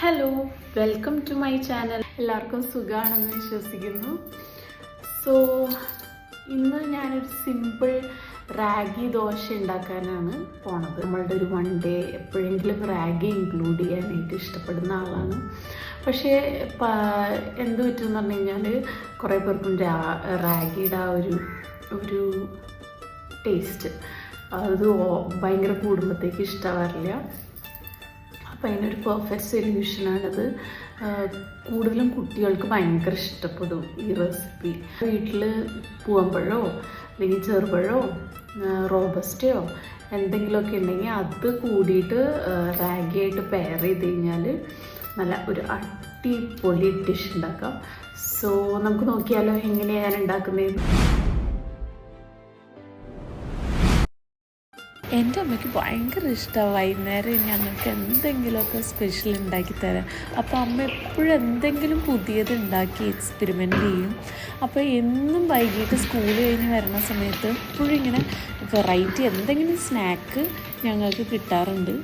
Hello, welcome to my channel. എല്ലാവർക്കും സുഖമാണെന്ന് വിശ്വസിക്കുന്നു. സോ ഇന്ന് ഞാനൊരു സിമ്പിൾ റാഗി ദോശ ഉണ്ടാക്കാനാണ് പോണത്. നമ്മളുടെ ഒരു വൺ ഡേ എപ്പോഴെങ്കിലും റാഗി ഇൻക്ലൂഡ് ചെയ്യാനായിട്ട് ഇഷ്ടപ്പെടുന്ന ആളാണ്. പക്ഷേ എന്ത് പറ്റുമെന്ന് പറഞ്ഞു കഴിഞ്ഞാൽ കുറേ പേർക്കും റാഗിയുടെ ആ ഒരു ടേസ്റ്റ് അത് ഭയങ്കര കൂടുമ്പോഴത്തേക്ക് ഇഷ്ടമാവാറില്ല. അപ്പോൾ അതിനൊരു പെർഫെക്റ്റ് സൊല്യൂഷനാണത്. കൂടുതലും കുട്ടികൾക്ക് ഭയങ്കര ഇഷ്ടപ്പെടും ഈ റെസിപ്പി. വീട്ടിൽ പൂവമ്പഴമോ അല്ലെങ്കിൽ ചെറുപഴമോ റോബസ്റ്റയോ എന്തെങ്കിലുമൊക്കെ ഉണ്ടെങ്കിൽ അത് കൂടിയിട്ട് റാഗിയായിട്ട് പെയർ ചെയ്ത് കഴിഞ്ഞാൽ നല്ല ഒരു അടിപൊളി ഡിഷ് ഉണ്ടാക്കാം. സോ നമുക്ക് നോക്കിയാലോ എങ്ങനെയാണ് ഞാൻ ഉണ്ടാക്കുന്നത്. എൻ്റെ അമ്മയ്ക്ക് ഭയങ്കര ഇഷ്ടമാണ് വൈകുന്നേരം ഞങ്ങൾക്ക് എന്തെങ്കിലുമൊക്കെ സ്പെഷ്യൽ ഉണ്ടാക്കി തരാം. അപ്പോൾ അമ്മ എപ്പോഴും എന്തെങ്കിലും പുതിയത് ഉണ്ടാക്കി എക്സ്പെരിമെൻ്റ് ചെയ്യും. അപ്പോൾ എന്നും വൈകിട്ട് സ്കൂൾ കഴിഞ്ഞ് വരുന്ന സമയത്ത് എപ്പോഴും ഇങ്ങനെ വെറൈറ്റി എന്തെങ്കിലും സ്നാക്ക് ഞങ്ങൾക്ക് കിട്ടാറുണ്ട്.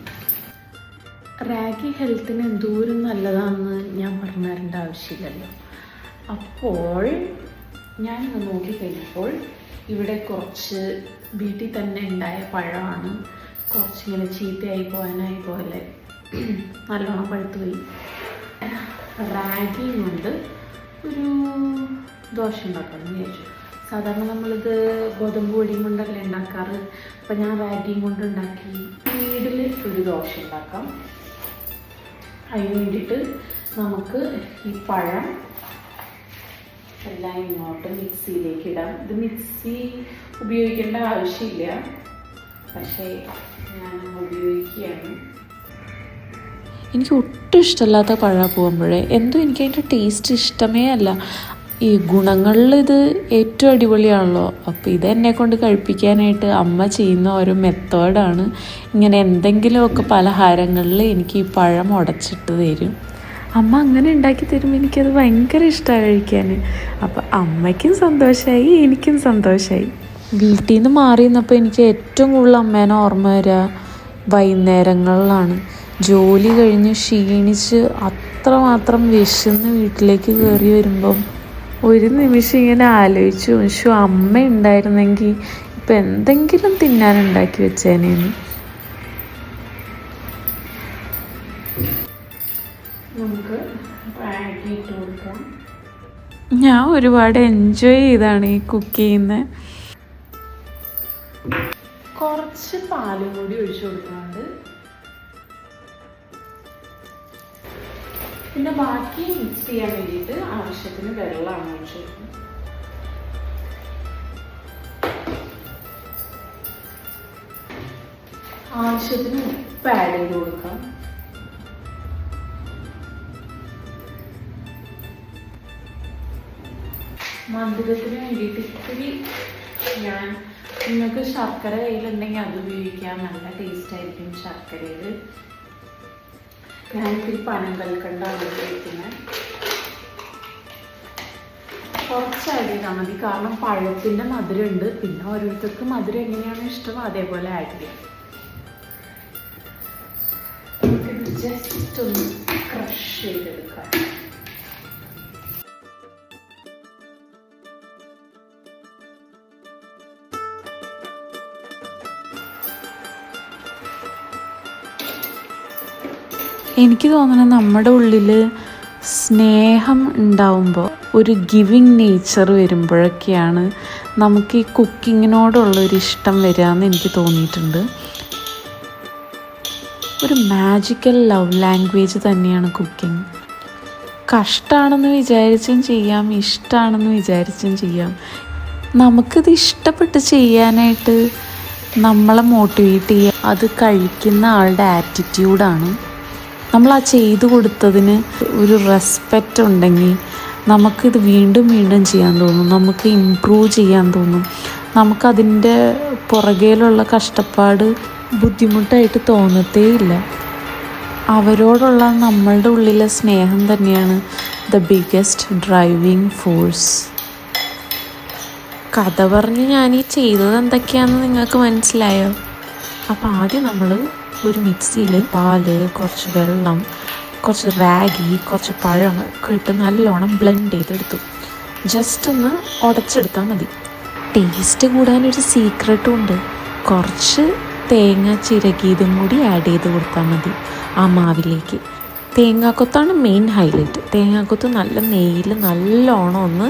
റാഗി ഹെൽത്തിന് എന്തോരം നല്ലതാണെന്ന് ഞാൻ പറഞ്ഞു തരേണ്ട ആവശ്യമില്ലല്ലോ. അപ്പോൾ ഞാനിന്ന് നോക്കിക്കഴിഞ്ഞപ്പോൾ ഇവിടെ കുറച്ച് വീട്ടിൽ തന്നെ ഉണ്ടായ പഴമാണ്. കുറച്ചിങ്ങനെ ചീത്തയായി പോകാനായി പോലെ നല്ലോണം പഴുത്ത് പോയി. റാഗിയും കൊണ്ട് ഒരു ദോശ ഉണ്ടാക്കാമെന്ന് വിചാരിച്ചു. സാധാരണ നമ്മളിത് ഗോതമ്പ് പൊടിയും കൊണ്ടല്ലേ ഉണ്ടാക്കാറ്. അപ്പം ഞാൻ റാഗിയും കൊണ്ട് ഉണ്ടാക്കി. വീട്ടിൽ ഒരു ദോശ ഉണ്ടാക്കാം. അതിന് വേണ്ടിയിട്ട് നമുക്ക് ഈ പഴം എല്ലാം ഇങ്ങോട്ട് മിക്സിയിലേക്ക് ഇടാം. ഇത് മിക്സി ഉപയോഗിക്കേണ്ട ആവശ്യമില്ല, പക്ഷേ ഞാൻ ഉപയോഗിക്കുകയാണ്. എനിക്ക് ഒട്ടും ഇഷ്ടമല്ലാത്ത പഴം പോകുമ്പോഴേ എന്തോ എനിക്ക് അതിൻ്റെ ടേസ്റ്റ് ഇഷ്ടമേ അല്ല. ഈ ഗുണങ്ങളിൽ ഇത് ഏറ്റവും അടിപൊളിയാണല്ലോ. അപ്പോൾ ഇതെന്നെ കൊണ്ട് കഴിപ്പിക്കാനായിട്ട് അമ്മ ചെയ്യുന്ന ഒരു മെത്തേഡാണ്. ഇങ്ങനെ എന്തെങ്കിലുമൊക്കെ പലഹാരങ്ങളിൽ എനിക്ക് ഈ പഴം ഉടച്ചിട്ട് തരും. അമ്മ അങ്ങനെ ഉണ്ടാക്കി തരുമ്പോൾ എനിക്കത് ഭയങ്കര ഇഷ്ടമാണ് കഴിക്കാൻ. അപ്പോൾ അമ്മയ്ക്കും സന്തോഷമായി, എനിക്കും സന്തോഷമായി. വീട്ടിൽ നിന്ന് മാറി നിന്നപ്പോൾ എനിക്ക് ഏറ്റവും കൂടുതൽ അമ്മേനെ ഓർമ്മ വരിക വൈകുന്നേരങ്ങളിലാണ്. ജോലി കഴിഞ്ഞ് ക്ഷീണിച്ച് അത്രമാത്രം വിശന്ന് വീട്ടിലേക്ക് കയറി വരുമ്പം ഒരു നിമിഷം ഇങ്ങനെ ആലോചിച്ചു, പക്ഷേ അമ്മ ഉണ്ടായിരുന്നെങ്കിൽ ഇപ്പം എന്തെങ്കിലും തിന്നാനുണ്ടാക്കി വെച്ചേനേന്ന്. നമുക്ക് റാഗി ഇട്ട് കൊടുക്കാം. ഞാൻ ഒരുപാട് എൻജോയ് ചെയ്താണ് ഈ കുക്ക് ചെയ്യുന്നത്. കുറച്ച് പാലും കൂടി ഒഴിച്ചു കൊടുക്കുന്നുണ്ട്. പിന്നെ ബാക്കി മിക്സ് ചെയ്യാൻ വേണ്ടിയിട്ട് ആവശ്യത്തിന് വെള്ളമാണ് ഒഴിച്ചു കൊടുക്കുന്നത്. ആവശ്യത്തിന് ഉപ്പ് ആഡ് ചെയ്ത് കൊടുക്കാം. മധുരത്തിന് വേണ്ടിയിട്ട് ഇത്തിരി നിങ്ങൾക്ക് ശർക്കര കയ്യിലുണ്ടെങ്കിൽ അത് ഉപയോഗിക്കാം. നല്ല ടേസ്റ്റ് ആയിരിക്കും ശർക്കരയിൽ. ഞാനിത്തിരി പനം കൽക്കണ്ടാണ് ഉപയോഗിക്കുന്നത്. കുറച്ച് ആഡ് ചെയ്താൽ മതി, കാരണം പഴത്തിൻ്റെ മധുരമുണ്ട്. പിന്നെ ഓരോരുത്തർക്ക് മധുരം എങ്ങനെയാണ് ഇഷ്ടം അതേപോലെ ആഡ് ചെയ്യാം. നമുക്കിത് ജസ്റ്റ് ഒന്ന് ക്രഷ് ചെയ്തെടുക്കാം. എനിക്ക് തോന്നുന്നത് നമ്മുടെ ഉള്ളിൽ സ്നേഹം ഉണ്ടാവുമ്പോൾ, ഒരു ഗിവിങ് നേച്ചർ വരുമ്പോഴൊക്കെയാണ് നമുക്ക് ഈ കുക്കിങ്ങിനോടുള്ളൊരു ഇഷ്ടം വരിക എന്ന് എനിക്ക് തോന്നിയിട്ടുണ്ട്. ഒരു മാജിക്കൽ ലവ് ലാംഗ്വേജ് തന്നെയാണ് കുക്കിംഗ്. കഷ്ടമാണെന്ന് വിചാരിച്ചും ചെയ്യാം, ഇഷ്ടമാണെന്ന് വിചാരിച്ചും ചെയ്യാം. നമുക്കിത് ഇഷ്ടപ്പെട്ട് ചെയ്യാനായിട്ട് നമ്മളെ മോട്ടിവേറ്റ് ചെയ്യുക അത് കഴിക്കുന്ന ആളുടെ ആറ്റിറ്റ്യൂഡാണ്. നമ്മൾ ആ ചെയ്തു കൊടുത്തതിന് ഒരു റെസ്പെക്റ്റ് ഉണ്ടെങ്കിൽ നമുക്കിത് വീണ്ടും വീണ്ടും ചെയ്യാൻ തോന്നും, നമുക്ക് ഇമ്പ്രൂവ് ചെയ്യാൻ തോന്നും. നമുക്കതിൻ്റെ പുറകേലുള്ള കഷ്ടപ്പാട് ബുദ്ധിമുട്ടായിട്ട് തോന്നത്തേയില്ല. അവരോടുള്ള നമ്മളുടെ ഉള്ളിലെ സ്നേഹം തന്നെയാണ് ദ ബിഗ്ഗസ്റ്റ് ഡ്രൈവിംഗ് ഫോഴ്സ്. കഥ പറഞ്ഞ് ഞാൻ ഈ ചെയ്തത് എന്തൊക്കെയാണെന്ന് നിങ്ങൾക്ക് മനസ്സിലായോ? അപ്പോൾ ആദ്യം നമ്മൾ ഒരു മിക്സിയിൽ പാല്, കുറച്ച് വെള്ളം, കുറച്ച് റാഗി, കുറച്ച് പഴം ഒക്കെ ഇട്ട് നല്ലോണം ബ്ലെൻഡ് ചെയ്തെടുത്തു. ജസ്റ്റ് ഒന്ന് ഉടച്ചെടുത്താൽ മതി. ടേസ്റ്റ് കൂടാനൊരു സീക്രട്ടും ഉണ്ട്. കുറച്ച് തേങ്ങ ചിരകിയതും കൂടി ആഡ് ചെയ്ത് കൊടുത്താൽ മതി ആ മാവിലേക്ക്. തേങ്ങാക്കൊത്താണ് മെയിൻ ഹൈലൈറ്റ്. തേങ്ങാക്കൊത്ത് നല്ല നെയ്യിൽ നല്ലോണം ഒന്ന്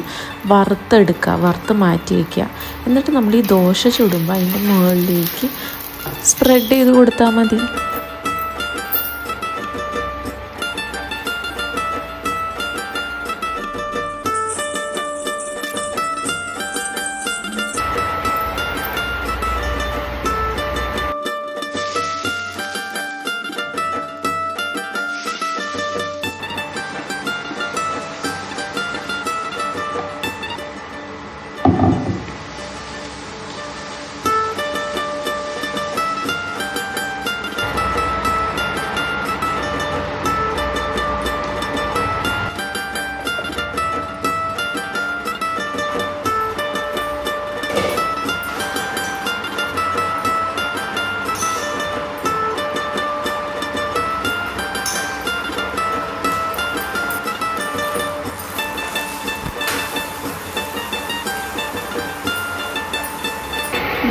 വറുത്തെടുക്കുക, വറുത്ത് മാറ്റി വയ്ക്കുക. എന്നിട്ട് നമ്മൾ ഈ ദോശ ചുടുമ്പോൾ അതിൻ്റെ മുകളിലേക്ക് സ്പ്രെഡ് ചെയ്ത് കൊടുത്താൽ മതി.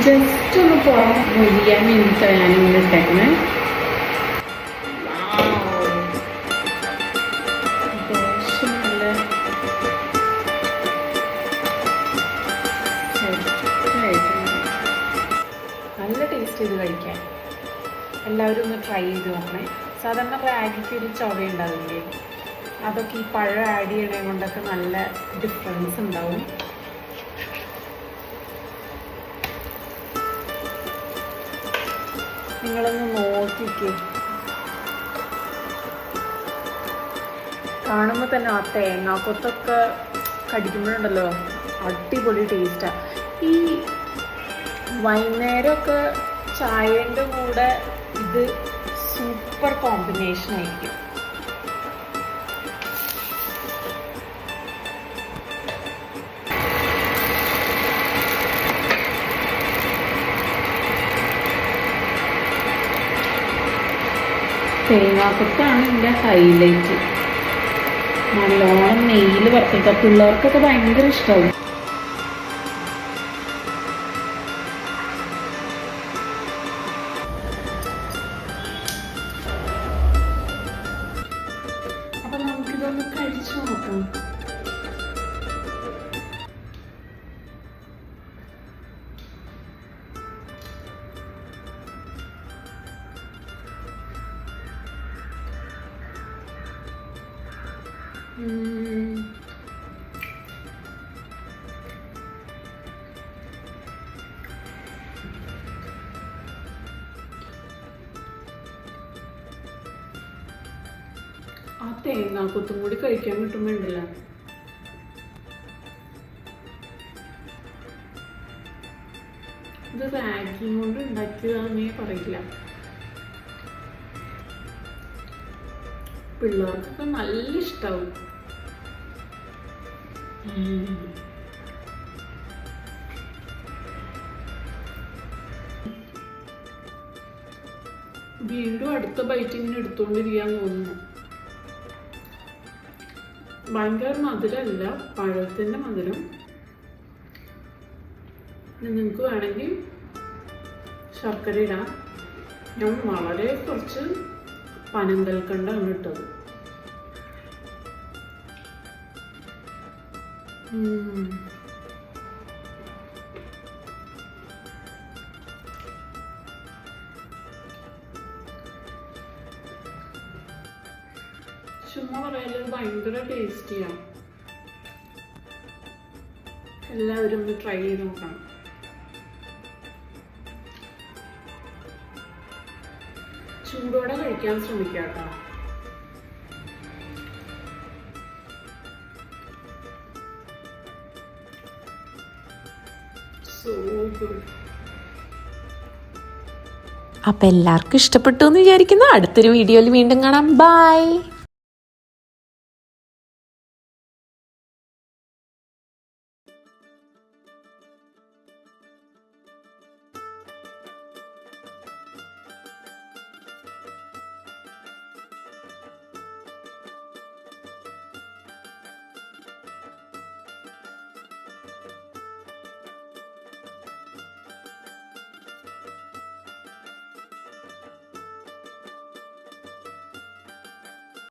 ജസ്റ്റ് ഒന്ന് പുറം മൊഴിയാൻ വേണ്ടിയിട്ടാണ് ഞാനിങ്ങനെ ഇട്ടേക്കണേ. ദോശ നല്ല ടേസ്റ്റ് ചെയ്ത് കഴിക്കാൻ. എല്ലാവരും ഒന്ന് ട്രൈ ചെയ്ത് നോക്കണേ. സാധാരണ റാഗിക്ക് ഒരു ചൊവ ഉണ്ടാവില്ലേ, അതൊക്കെ ഈ പഴം ആഡ് ചെയ്യണേ കൊണ്ടൊക്കെ നല്ല ഡിഫറൻസ് ഉണ്ടാവും. നിങ്ങളൊന്ന് നോക്കിക്കേ, കാണുമ്പോൾ തന്നെ ആ തേങ്ങാക്കൊത്തൊക്കെ കടിക്കുമ്പോഴുണ്ടല്ലോ അടിപൊളി ടേസ്റ്റാണ്. ഈ വൈകുന്നേരമൊക്കെ ചായേൻ്റെ കൂടെ ഇത് സൂപ്പർ കോമ്പിനേഷൻ ആയിരിക്കും. തേങ്ങാക്കൊത്താണ് ഇതിൻ്റെ ഹൈലൈറ്റ്. നല്ലോണം നെയ്യിൽ വറുത്തിട്ട് പിള്ളേർക്കൊക്കെ ഭയങ്കര ഇഷ്ടമാവും. അപ്പം നമുക്കിതൊന്ന് കഴിച്ചു നോക്കാം. ആ തേങ്ങാക്കൊത്തും കൂടി കഴിക്കാൻ കിട്ടുമ്പോണ്ടല്ലോ ഇത് റാഗി കൊണ്ട് ഉണ്ടാക്കിയതാണെന്നേ പറയില്ല. പിള്ളേർക്കൊക്കെ നല്ല ഇഷ്ടാവും. വീണ്ടും അടുത്ത ബൈറ്റിങ്ങനെ എടുത്തോണ്ടിരിക്കാൻ തോന്നുന്നു. ഭയങ്കര മധുരമല്ല, പഴത്തിൻ്റെ മധുരം. നിങ്ങൾക്ക് വേണമെങ്കിൽ ശർക്കര ഇടാം. ഞാൻ വളരെ കുറച്ച് പനങ്കൽക്കണ്ടാണ് ഇട്ടത്. ചുമ്മാ പറയാനത് ഭയങ്കര ടേസ്റ്റിയാണ്. എല്ലാവരും ഒന്ന് ട്രൈ ചെയ്ത് നോക്കണം. ചൂടോടെ കഴിക്കാൻ ശ്രമിക്കാം കേട്ടോ. So good. അപ്പം എല്ലാവർക്കും ഇഷ്ടപ്പെട്ടു എന്ന് വിചാരിക്കുന്നു. അടുത്തൊരു വീഡിയോയിൽ വീണ്ടും കാണാം. ബൈ.